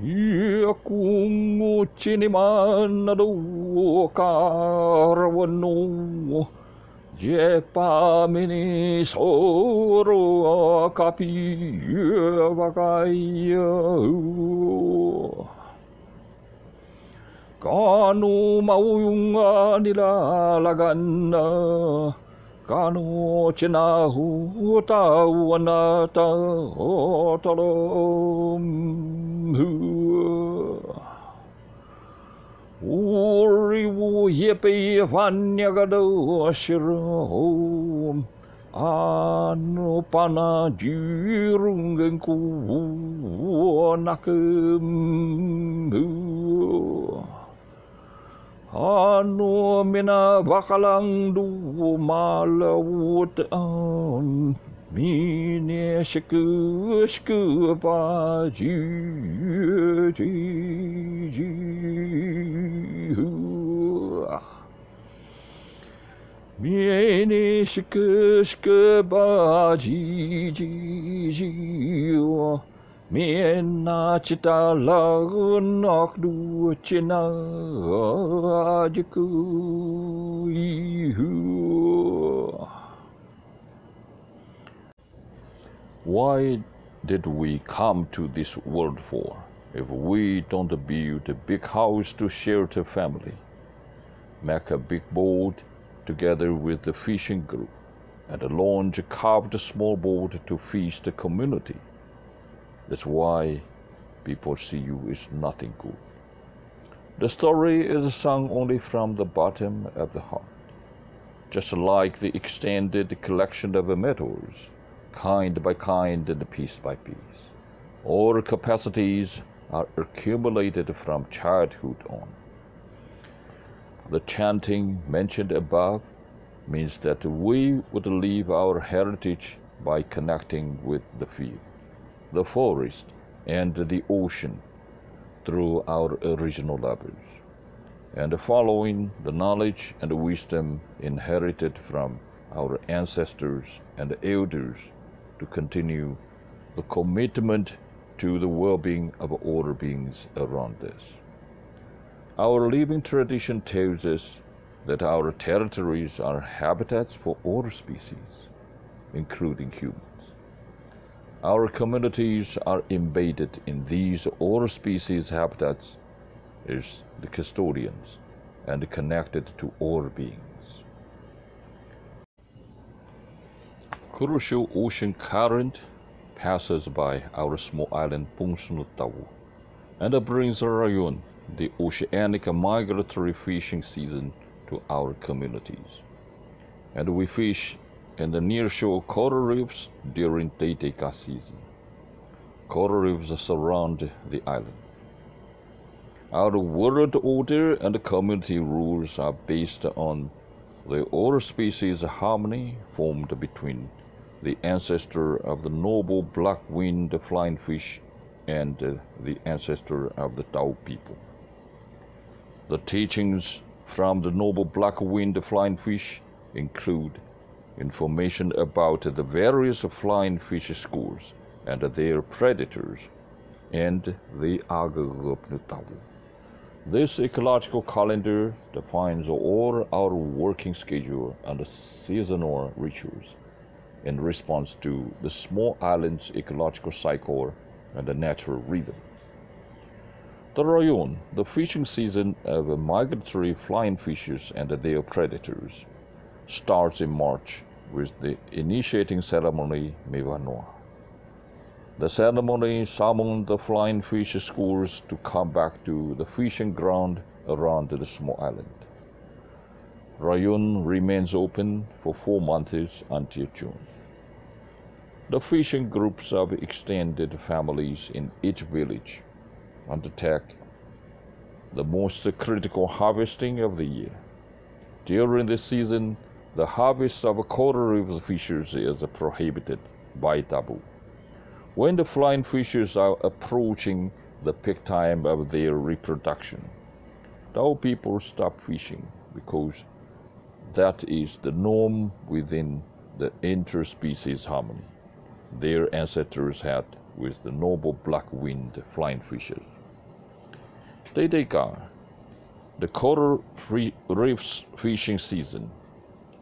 Kung chiniman na do karawano je pamini soro kapi vakaya kanu mauyunga nilalagan na kanu chinahu tawanata otalom Uriwu yepe vanyagado shiro Anu pana jirungenku nakem Anu mina bakalang du malawut Mine shku pa ji Mine shku pa ji Mena cita lagunak du cina ajaku Why did we come to this world for, if we don't build a big house to shelter family, make a big boat together with the fishing group, and launch a carved small boat to fish the community? That's why people see you is nothing good. The story is sung only from the bottom of the heart, just like the extended collection of metals, kind by kind and piece by piece. All capacities are accumulated from childhood on. The chanting mentioned above means that we would leave our heritage by connecting with the field, the forest, and the ocean through our original lovers, and following the knowledge and wisdom inherited from our ancestors and elders to continue the commitment to the well-being of all beings around us. Our living tradition tells us that our territories are habitats for all species, including humans. Our communities are embedded in these all species habitats as the custodians and connected to all beings. Crucial ocean current passes by our small island Tawu and brings Rayon, the oceanic migratory fishing season, to our communities. And we fish in the nearshore coral reefs during Teiteka season. Coral reefs surround the island. Our world order and community rules are based on the all species harmony formed between the ancestor of the noble black-winged flying fish and the ancestor of the Tao people. The teachings from the noble black-winged flying fish include information about the various flying fish schools and their predators, and the Agagopnutawu. This ecological calendar defines all our working schedule and seasonal rituals in response to the small island's ecological cycle and the natural rhythm. The Rayon, the fishing season of migratory flying fishes and their predators, starts in March with the initiating ceremony Meyvanwa. The ceremony summoned the flying fish schools to come back to the fishing ground around the small island. Rayon remains open for 4 months until June. The fishing groups of extended families in each village undertake the most critical harvesting of the year. During this season, the harvest of coral reef fishes is prohibited by taboo. When the flying fishes are approaching the peak time of their reproduction, Tao people stop fishing because that is the norm within the interspecies harmony their ancestors had with the noble black-winged flying fishes. Tedeka, the coral reefs fishing season,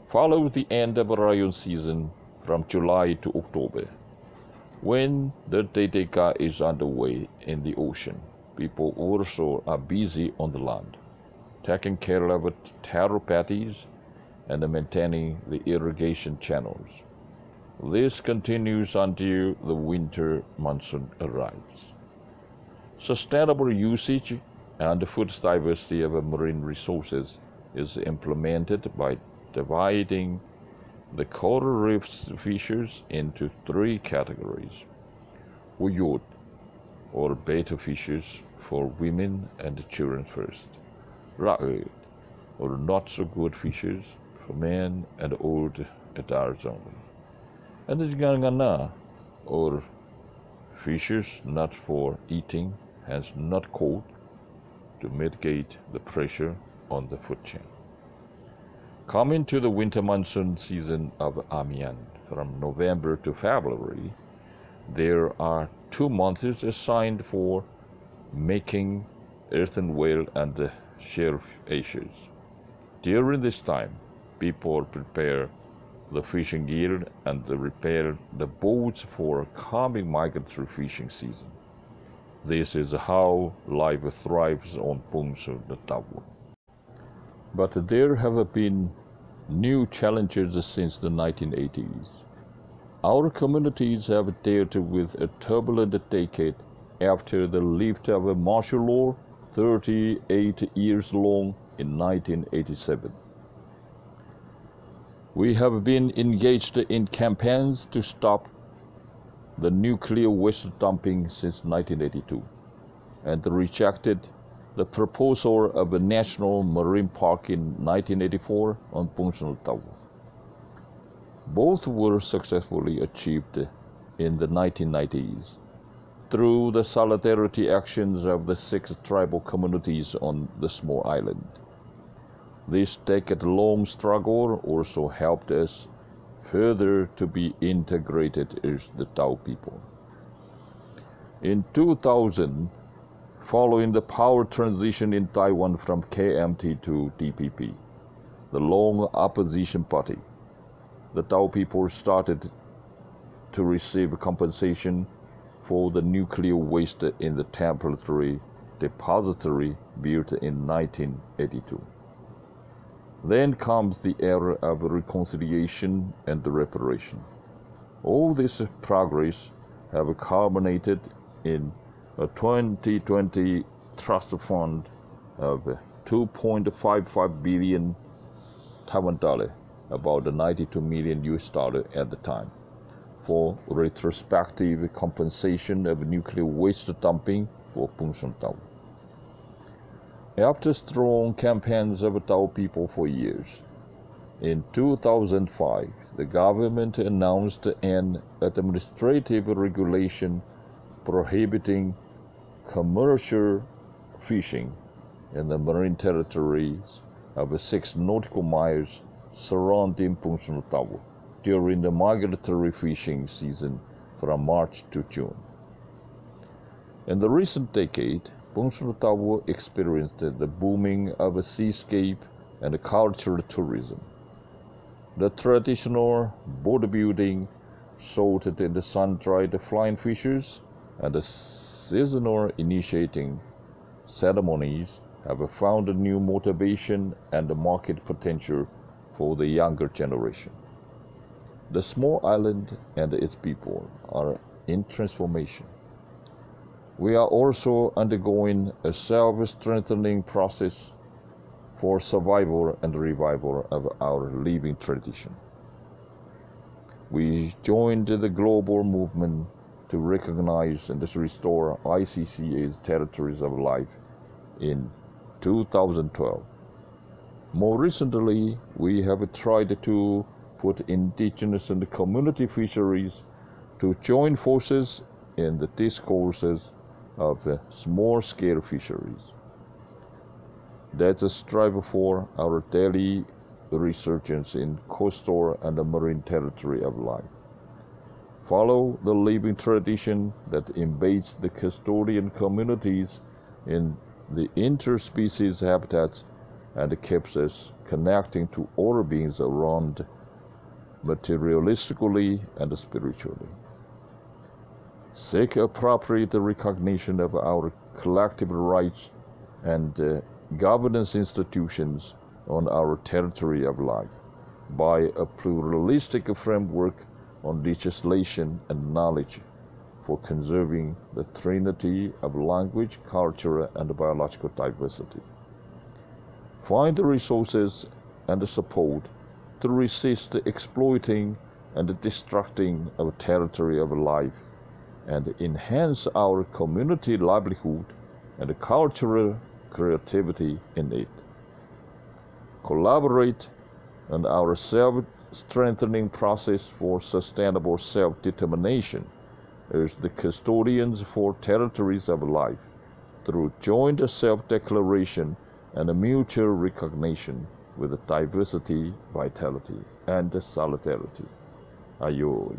follows the end of Rayon season from July to October. When the Tedeka is underway in the ocean, people also are busy on the land, taking care of taro paddies and maintaining the irrigation channels. This continues until the winter monsoon arrives. Sustainable usage and food diversity of marine resources is implemented by dividing the coral reef fishes into three categories: uyot, or betta fishes for women and children first; raod, or not so good fishes for men and old adults only; and gangana, or fishes not for eating, hence not caught, to mitigate the pressure on the food chain. Coming to the winter monsoon season of Amihan, from November to February, there are 2 months assigned for making earthenware and shellfishes. During this time, people prepare the fishing gear and repair the boats for coming migratory fishing season. This is how life thrives on Pungsu Tawu. But there have been new challenges since the 1980s. Our communities have dealt with a turbulent decade after the lift of a martial law 38 years long in 1987. We have been engaged in campaigns to stop the nuclear waste dumping since 1982 and rejected the proposal of a national marine park in 1984 on Pungsu Tawu. Both were successfully achieved in the 1990s through the solidarity actions of the 6 tribal communities on the small island. This decade-long struggle also helped us further to be integrated as the Tao people. In 2000, following the power transition in Taiwan from KMT to DPP, the long opposition party, the Tao people started to receive compensation for the nuclear waste in the temporary depository built in 1982. Then comes the era of reconciliation and reparation. All this progress have culminated in a 2020 trust fund of 2.55 billion Taiwan dollar, about $92 million at the time, for retrospective compensation of nuclear waste dumping for Pungsu Tawu. After strong campaigns of Tao people for years, in 2005, the government announced an administrative regulation prohibiting commercial fishing in the marine territories of 6 nautical miles surrounding Pungsu Tawu during the migratory fishing season from March to June. In the recent decade, Pungsu Tawu experienced the booming of seascape and cultural tourism. The traditional boat building, salted and sun-dried flying fishes, and the seasonal initiating ceremonies have found a new motivation and market potential for the younger generation. The small island and its people are in transformation. We are also undergoing a self-strengthening process for survival and revival of our living tradition. We joined the global movement to recognize and restore ICC as territories of life in 2012. More recently, we have tried to put indigenous and community fisheries to join forces in the discourses of small-scale fisheries. Let's strive for our daily resurgence in coastal and marine territory of life. Follow the living tradition that embeds the custodian communities in the interspecies habitats and keeps us connecting to other beings around materialistically and spiritually. Seek appropriate recognition of our collective rights and governance institutions on our territory of life by a pluralistic framework on legislation and knowledge for conserving the trinity of language, culture, and biological diversity. Find the resources and the support to resist exploiting and destructing our territory of life and enhance our community livelihood and cultural creativity in it. Collaborate on our self-strengthening process for sustainable self-determination as the custodians for territories of life through joint self-declaration and mutual recognition with diversity, vitality, and solidarity. Ayoy.